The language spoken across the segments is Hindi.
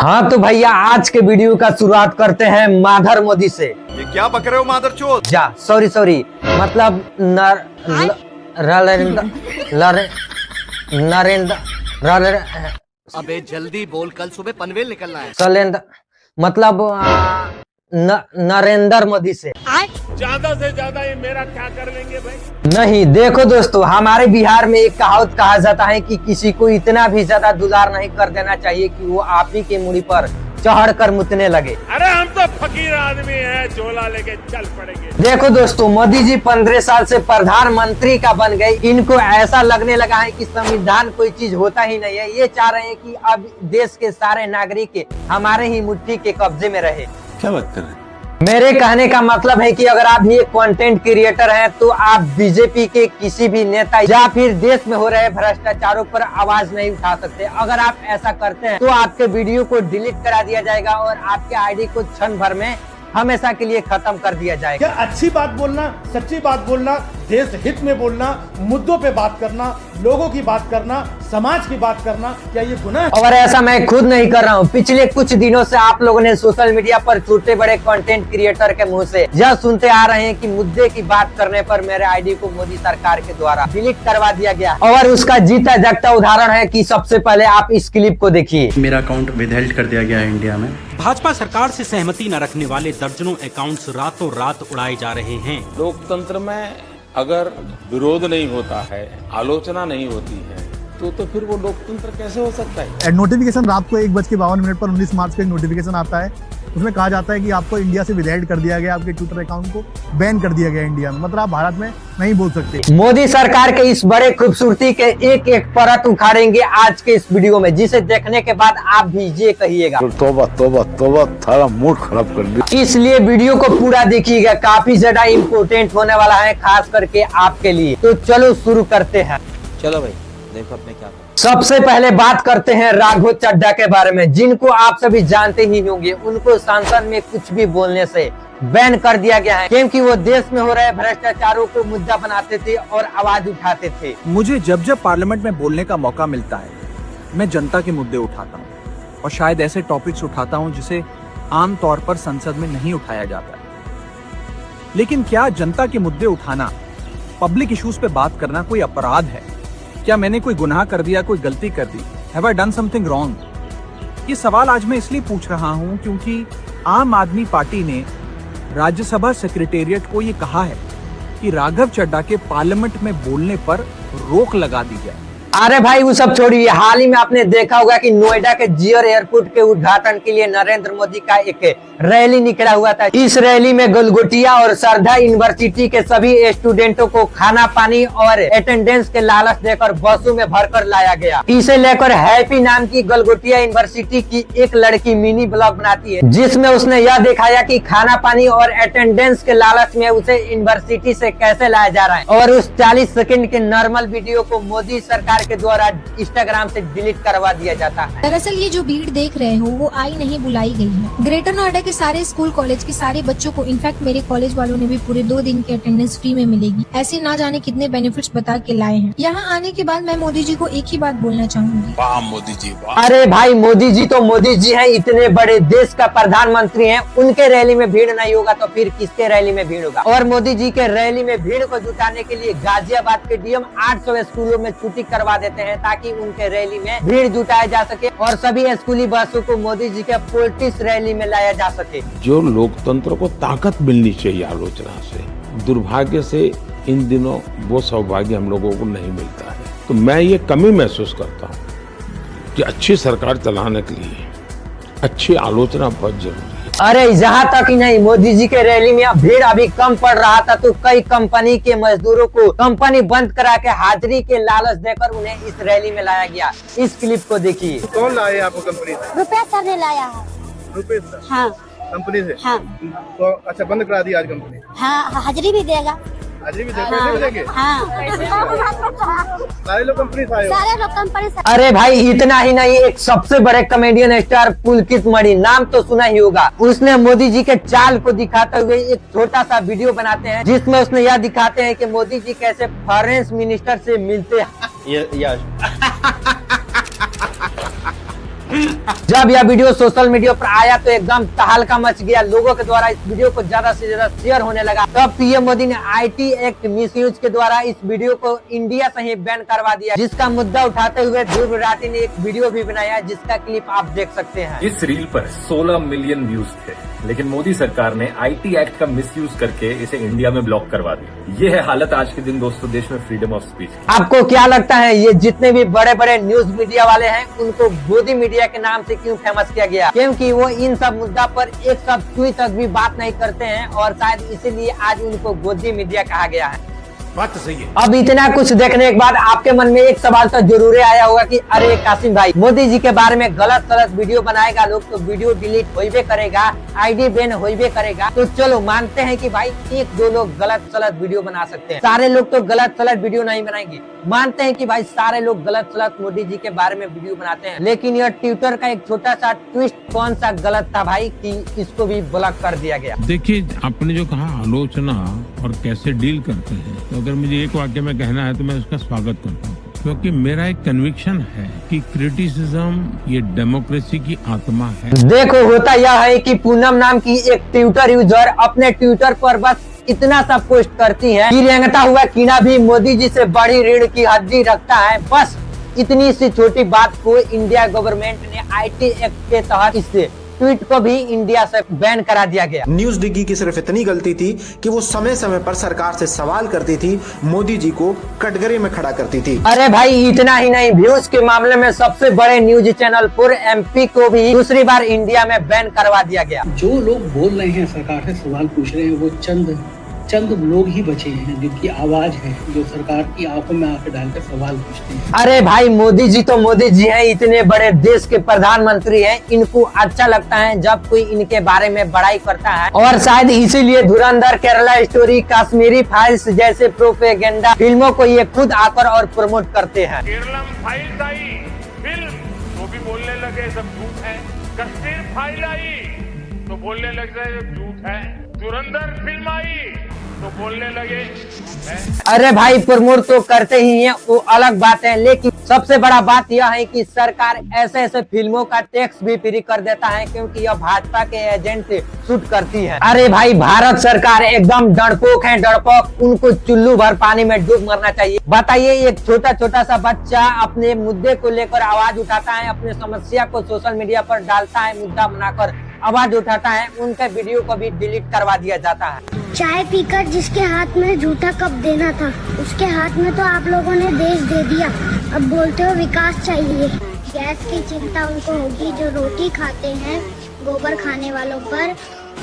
हाँ तो भैया आज के वीडियो का शुरुआत करते हैं माधर मोदी से। ये क्या बक रहे हो माधर चोद? जा सॉरी मतलब नरेंद्र अबे जल्दी बोल, कल सुबह पनवेल निकलना है। शैलेंद्र मतलब नरेंद्र मोदी से ज्यादा ये मेरा क्या कर लेंगे भाई? नहीं। देखो दोस्तों, हमारे बिहार में एक कहावत कहा जाता है कि किसी को इतना भी ज्यादा दुलार नहीं कर देना चाहिए कि वो आप ही के मुड़ी पर चढ़ कर मुतने लगे। अरे हम तो फकीर आदमी हैं, झोला लेके चल पड़ेंगे। देखो दोस्तों, मोदी जी 15 साल से प्रधानमंत्री का बन गए। इनको ऐसा लगने लगा है कि संविधान कोई चीज होता ही नहीं है। ये चाह रहे हैं कि अब देश के सारे नागरिक हमारे ही मुट्ठी के कब्जे में रहे। क्या बात कर रहे हैं? मेरे कहने का मतलब है कि अगर आप भी एक कंटेंट क्रिएटर हैं तो आप बीजेपी के किसी भी नेता या फिर देश में हो रहे भ्रष्टाचारों पर आवाज नहीं उठा सकते। अगर आप ऐसा करते हैं तो आपके वीडियो को डिलीट करा दिया जाएगा और आपके आईडी को क्षण भर में हमेशा के लिए खत्म कर दिया जाएगा। क्या अच्छी बात बोलना, सच्ची बात बोलना, देश हित में बोलना, मुद्दों पे बात करना, लोगों की बात करना, समाज की बात करना, क्या ये गुनाह है? और ऐसा मैं खुद नहीं कर रहा हूँ। पिछले कुछ दिनों से आप लोगों ने सोशल मीडिया पर छोटे बड़े कंटेंट क्रिएटर के मुंह से यह सुनते आ रहे हैं कि मुद्दे की बात करने पर मेरे आईडी को मोदी सरकार के द्वारा डिलीट करवा दिया गया। और उसका जीता जागता उदाहरण है कि सबसे पहले आप इस क्लिप को देखिए। मेरा अकाउंट विदहेल्ड कर दिया गया है इंडिया में। भाजपा सरकार से सहमति न रखने वाले दर्जनों अकाउंट्स रातों रात उड़ाए जा रहे हैं। लोकतंत्र में अगर विरोध नहीं होता है, आलोचना नहीं होती है, तो फिर वो लोकतंत्र कैसे हो सकता है? नोटिफिकेशन रात को 1:52 पर 19 मार्च को एक नोटिफिकेशन आता है। उसमें कहा जाता है कि आपको इंडिया से विदहेल्ड कर दिया गया, आपके ट्विटर अकाउंट को बैन कर दिया गया इंडिया में। मतलब आप भारत में नहीं बोल सकते। मोदी सरकार के इस बड़े खूबसूरती के एक एक परत उखाड़ेंगे आज के इस वीडियो में, जिसे देखने के बाद आप भी ये कहिएगा तोबा तोबा तोबा, थारा मूड खराब कर दिया। इसलिए वीडियो को पूरा देखिएगा, काफी ज्यादा इम्पोर्टेंट होने वाला है खास करके आपके लिए। तो चलो शुरू करते हैं। चलो भाई देखो अपने क्या। सबसे पहले बात करते हैं राघव चड्ढा के बारे में, जिनको आप सभी जानते ही होंगे। उनको संसद में कुछ भी बोलने से बैन कर दिया गया है, क्योंकि वो देश में हो रहे भ्रष्टाचारों को मुद्दा बनाते थे और आवाज उठाते थे। मुझे जब जब पार्लियामेंट में बोलने का मौका मिलता है, मैं जनता के मुद्दे उठाता हूँ और शायद ऐसे टॉपिक्स उठाता हूँ जिसे आम तौर पर संसद में नहीं उठाया जाता है। लेकिन क्या जनता के मुद्दे उठाना, पब्लिक इश्यूज पे बात करना कोई अपराध है? क्या मैंने कोई गुनाह कर दिया, कोई गलती कर दी? Have I done something wrong? ये सवाल आज मैं इसलिए पूछ रहा हूँ क्योंकि आम आदमी पार्टी ने राज्यसभा सेक्रेटेरिएट को ये कहा है कि राघव चड्ढा के पार्लियामेंट में बोलने पर रोक लगा दी जाए। अरे भाई वो सब छोड़िए, हाल ही में आपने देखा होगा कि नोएडा के जियर एयरपोर्ट के उद्घाटन के लिए नरेंद्र मोदी का एक रैली निकला हुआ था। इस रैली में गलगोटिया और श्रद्धा यूनिवर्सिटी के सभी स्टूडेंटों को खाना पानी और अटेंडेंस के लालच देकर बसों में भरकर लाया गया। इसे लेकर हैप्पी नाम की गलगोटिया यूनिवर्सिटी की एक लड़की मिनी ब्लॉग बनाती है, जिसमें उसने यह दिखाया कि खाना पानी और अटेंडेंस के लालच में उसे यूनिवर्सिटी से कैसे लाया जा रहा है। और उस 40 सेकंड के नॉर्मल वीडियो को मोदी सरकार के द्वारा इंस्टाग्राम से डिलीट करवा दिया जाता है। दरअसल ये जो भीड़ देख रहे हो वो आई नहीं बुलाई गई है। ग्रेटर नोएडा के सारे स्कूल कॉलेज के सारे बच्चों को, इनफैक्ट मेरे कॉलेज वालों ने भी पूरे 2 दिन की अटेंडेंस फ्री में मिलेगी। ऐसे ना जाने कितने बेनिफिट्स बता के लाए हैं। यहाँ आने के बाद मैं मोदी जी को एक ही बात बोलना चाहूंगी। वाह मोदी जी वाह। अरे भाई मोदी जी तो मोदी जी हैं, इतने बड़े देश का प्रधानमंत्री हैं। उनके रैली में भीड़ नहीं होगा तो फिर किसके रैली में भीड़ होगा? और मोदी जी के रैली में भीड़ को जुटाने के लिए गाजियाबाद के डीएम 800 स्कूलों में छुट्टी करवा देते हैं ताकि उनके रैली में भीड़ जुटाया जा सके और सभी स्कूली बसों को मोदी जी के पॉलिटिक्स रैली में लाया जा सके। जो लोकतंत्र को ताकत मिलनी चाहिए आलोचना से, दुर्भाग्य से इन दिनों वो सौभाग्य हम लोगों को नहीं मिलता है। तो मैं ये कमी महसूस करता हूँ कि अच्छी सरकार चलाने के लिए अच्छी आलोचना बहुत जरूरी है। अरे यहाँ तक ही नहीं, मोदी जी के रैली में भीड़ अभी कम पड़ रहा था तो कई कंपनी के मजदूरों को कंपनी बंद करा के हाजिरी के लालच देकर उन्हें इस रैली में लाया गया। इस क्लिप को देखिए। कौन लाए आपको कंपनी से? रुपया सर ने लाया है। रुपए से? हाँ कंपनी से? हाँ। तो अच्छा बंद करा दी आज कंपनी? हाँ हाजिरी भी देगा। हाजिरी भी पैसे भी देंगे? हाँ सारे लोग कंपनी से आए हो? सारे लोग कंपनी से। अरे भाई इतना ही नहीं, एक सबसे बड़े कॉमेडियन स्टार पुलकित मणि, नाम तो सुना ही होगा। उसने मोदी जी के चाल को दिखाते हुए एक छोटा सा वीडियो बनाते हैं, जिसमें उसने यह दिखाते हैं कि मोदी जी कैसे फॉरेन मिनिस्टर से मिलते हैं। जब यह वीडियो सोशल मीडिया पर आया तो एकदम तहलका मच गया, लोगों के द्वारा इस वीडियो को ज्यादा से ज्यादा शेयर होने लगा। तब पीएम मोदी ने आईटी एक्ट मिसयूज के द्वारा इस वीडियो को इंडिया से ही बैन करवा दिया, जिसका मुद्दा उठाते हुए ध्रुव राठी ने एक वीडियो भी बनाया, जिसका क्लिप आप देख सकते हैं। इस रील पर 16 मिलियन व्यूज थे, लेकिन मोदी सरकार ने आईटी एक्ट का मिसयूज करके इसे इंडिया में ब्लॉक करवा दिया। ये है हालत आज के दिन दोस्तों देश में फ्रीडम ऑफ स्पीच। आपको क्या लगता है ये जितने भी बड़े बड़े न्यूज मीडिया वाले हैं उनको गोदी मीडिया के नाम से क्यों फेमस किया गया? क्योंकि वो इन सब मुद्दा पर एक सब सुई तक भी बात नहीं करते हैं और शायद इसीलिए आज उनको गोदी मीडिया कहा गया है। बात तो सही है। अब इतना कुछ देखने के बाद आपके मन में एक सवाल तो जरूर आया होगा कि अरे कासिम भाई, मोदी जी के बारे में गलत सलत वीडियो बनाएगा लोग तो वीडियो डिलीट होइबे करेगा, आईडी बैन होइबे करेगा। तो चलो मानते हैं कि भाई एक दो लोग गलत सलत वीडियो बना सकते हैं, सारे लोग तो गलत सलत वीडियो नहीं बनाएंगे। मानते हैं कि भाई सारे लोग गलत सलत मोदी जी के बारे में वीडियो बनाते हैं, लेकिन यह ट्विटर का एक छोटा सा ट्विस्ट कौन सा गलत था भाई कि इसको भी ब्लॉक कर दिया गया? देखिए, आपने जो कहा आलोचना और कैसे डील करते हैं, तो अगर मुझे एक वाक्य में कहना है तो मैं उसका स्वागत करता हूँ, क्योंकि मेरा एक कन्विक्शन है कि क्रिटिसिज्म ये डेमोक्रेसी की आत्मा है। देखो, होता यह है कि पूनम नाम की एक ट्विटर यूजर अपने ट्विटर पर बस इतना सा पोस्ट करती है कि रेंगता हुआ कीड़ा भी मोदी जी से बड़ी रीढ़ की हड्डी रखता है। बस इतनी सी छोटी बात को इंडिया गवर्नमेंट ने आईटी एक्ट के तहत इससे ट्वीट को भी इंडिया से बैन करा दिया गया। न्यूज डिग्गी की सिर्फ इतनी गलती थी कि वो समय समय पर सरकार से सवाल करती थी, मोदी जी को कटघरे में खड़ा करती थी। अरे भाई इतना ही नहीं, व्यूज के मामले में सबसे बड़े न्यूज चैनल पूरे एमपी को भी दूसरी बार इंडिया में बैन करवा दिया गया। जो लोग बोल रहे हैं, सरकार से सवाल पूछ रहे हैं, वो चंद लोग ही बचे हैं जिनकी आवाज है, जो सरकार की आंखों में आंखें डालकर सवाल पूछते हैं। अरे भाई मोदी जी तो मोदी जी हैं, इतने बड़े देश के प्रधानमंत्री हैं, इनको अच्छा लगता है जब कोई इनके बारे में बड़ाई करता है, और शायद इसीलिए धुरंधर, केरला स्टोरी, कश्मीरी फाइल्स जैसे प्रोपेगेंडा फिल्मों को ये खुद आकर और प्रमोट करते हैं। केरलम फाइल्स आई फिल्म तो भी बोलने लगे सब झूठ है, कश्मीर फाइल आई तो बोलने लगे सब झूठ है, धुरंधर फिल्म आई तो बोलने लगे। अरे भाई प्रमोट तो करते ही हैं, वो अलग बात है, लेकिन सबसे बड़ा बात यह है कि सरकार ऐसे ऐसे फिल्मों का टैक्स भी फ्री कर देता है क्योंकि यह भाजपा के एजेंट से शूट करती है। अरे भाई भारत सरकार एकदम डरपोक है, डरपोक, उनको चुल्लू भर पानी में डूब मरना चाहिए। बताइए, एक छोटा छोटा सा बच्चा अपने मुद्दे को लेकर आवाज उठाता है, अपने समस्या को सोशल मीडिया पर डालता है, मुद्दा बनाकर आवाज उठाता है, उनके वीडियो को भी डिलीट करवा दिया जाता है। चाय पीकर जिसके हाथ में झूठा कप देना था, उसके हाथ में तो आप लोगों ने देश दे दिया। अब बोलते हो विकास चाहिए। गैस की चिंता उनको होगी जो रोटी खाते हैं, गोबर खाने वालों पर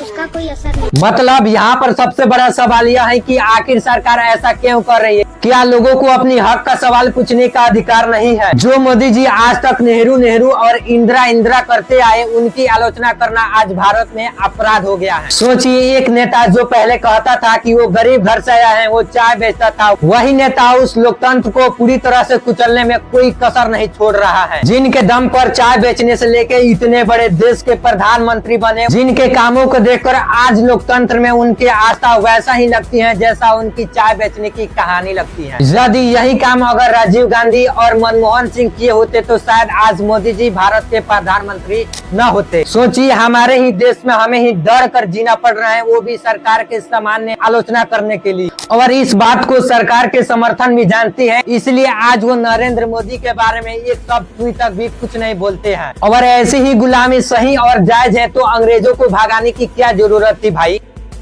उसका कोई असर नहीं। मतलब यहाँ पर सबसे बड़ा सवाल यह है कि आखिर सरकार ऐसा क्यों कर रही है? क्या लोगों को अपनी हक का सवाल पूछने का अधिकार नहीं है? जो मोदी जी आज तक नेहरू और इंदिरा करते आए, उनकी आलोचना करना आज भारत में अपराध हो गया है। सोचिए, एक नेता जो पहले कहता था कि वो गरीब घर से आया है, वो चाय बेचता था, वही नेता उस लोकतंत्र को पूरी तरह से कुचलने में कोई कसर नहीं छोड़ रहा है। जिनके दम पर चाय बेचने से लेके इतने बड़े देश के प्रधानमंत्री बने, जिनके कामों को देखकर आज लोकतंत्र में उनकी आस्था वैसा ही लगती है जैसा उनकी चाय बेचने की कहानी लगती है। यदि यही काम अगर राजीव गांधी और मनमोहन सिंह किए होते तो शायद आज मोदी जी भारत के प्रधानमंत्री न होते। सोचिए, हमारे ही देश में हमें ही डर कर जीना पड़ रहा है, वो भी सरकार के सामान्य आलोचना करने के लिए, और इस बात को सरकार के समर्थन भी जानती है, इसलिए आज वो नरेंद्र मोदी के बारे में एक शब्द तक भी कुछ नहीं बोलते हैं। और ऐसी ही गुलामी सही और जायज है तो अंग्रेजों को भगाने की क्या जरूरत थी भाई?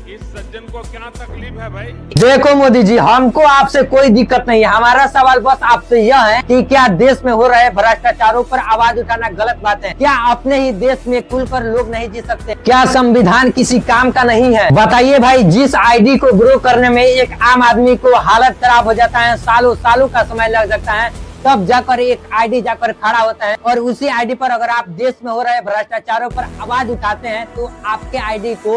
इस सज्जन को क्या तकलीफ है भाई? देखो मोदी जी, हमको आपसे कोई दिक्कत नहीं है, हमारा सवाल बस आपसे यह है कि क्या देश में हो रहे भ्रष्टाचारों पर आवाज उठाना गलत बात है? क्या अपने ही देश में खुलकर लोग नहीं जी सकते? क्या संविधान किसी काम का नहीं है? बताइए भाई, जिस आईडी को ग्रो करने में एक आम आदमी को हालत खराब हो जाता है, सालों का समय लग जाता है, तब जाकर एक आईडी जाकर खड़ा होता है, और उसी आईडी पर अगर आप देश में हो रहे भ्रष्टाचारों पर आवाज उठाते हैं तो आपके आईडी को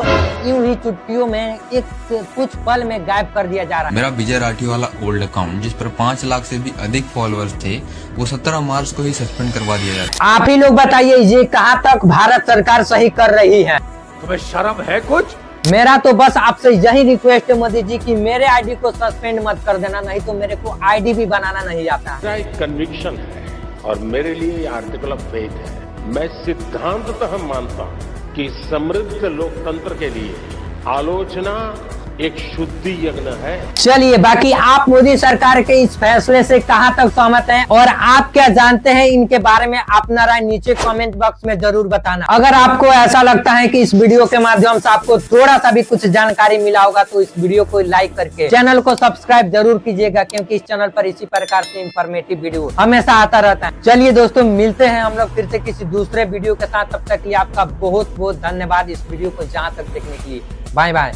यूं ही चुटकियों में कुछ पल में गायब कर दिया जा रहा है। मेरा विजय राठी वाला ओल्ड अकाउंट जिस पर 5 लाख से भी अधिक फॉलोअर्स थे, वो 17 मार्च को ही सस्पेंड करवा दिया जाता है। आप ही लोग बताइए, ये कहाँ तक भारत सरकार सही कर रही है? तुम्हें शर्म है कुछ? मेरा तो बस आपसे यही रिक्वेस्ट है मोदी जी कि मेरे आईडी को सस्पेंड मत कर देना, नहीं तो मेरे को आईडी भी बनाना नहीं आता। मेरा एक कन्विक्शन है और मेरे लिए ये आर्टिकल ऑफ फेथ है मैं सिद्धांततः मानता हूं कि समृद्ध लोकतंत्र के लिए आलोचना एक शुद्धि यज्ञ है। चलिए, बाकी आप मोदी सरकार के इस फैसले से कहां तक सहमत हैं और आप क्या जानते हैं इनके बारे में, अपना राय नीचे कमेंट बॉक्स में जरूर बताना। अगर आपको ऐसा लगता है कि इस वीडियो के माध्यम से आपको थोड़ा सा भी कुछ जानकारी मिला होगा तो इस वीडियो को लाइक करके चैनल को सब्सक्राइब जरूर कीजिएगा, क्योंकि इस चैनल पर इसी प्रकार से इंफॉर्मेटिव वीडियो हमेशा आता रहता है। चलिए दोस्तों, मिलते हैं हम लोग फिर से किसी दूसरे वीडियो के साथ। तब तक के लिए आपका बहुत बहुत धन्यवाद इस वीडियो को जहां तक देखने के लिए। Bye bye.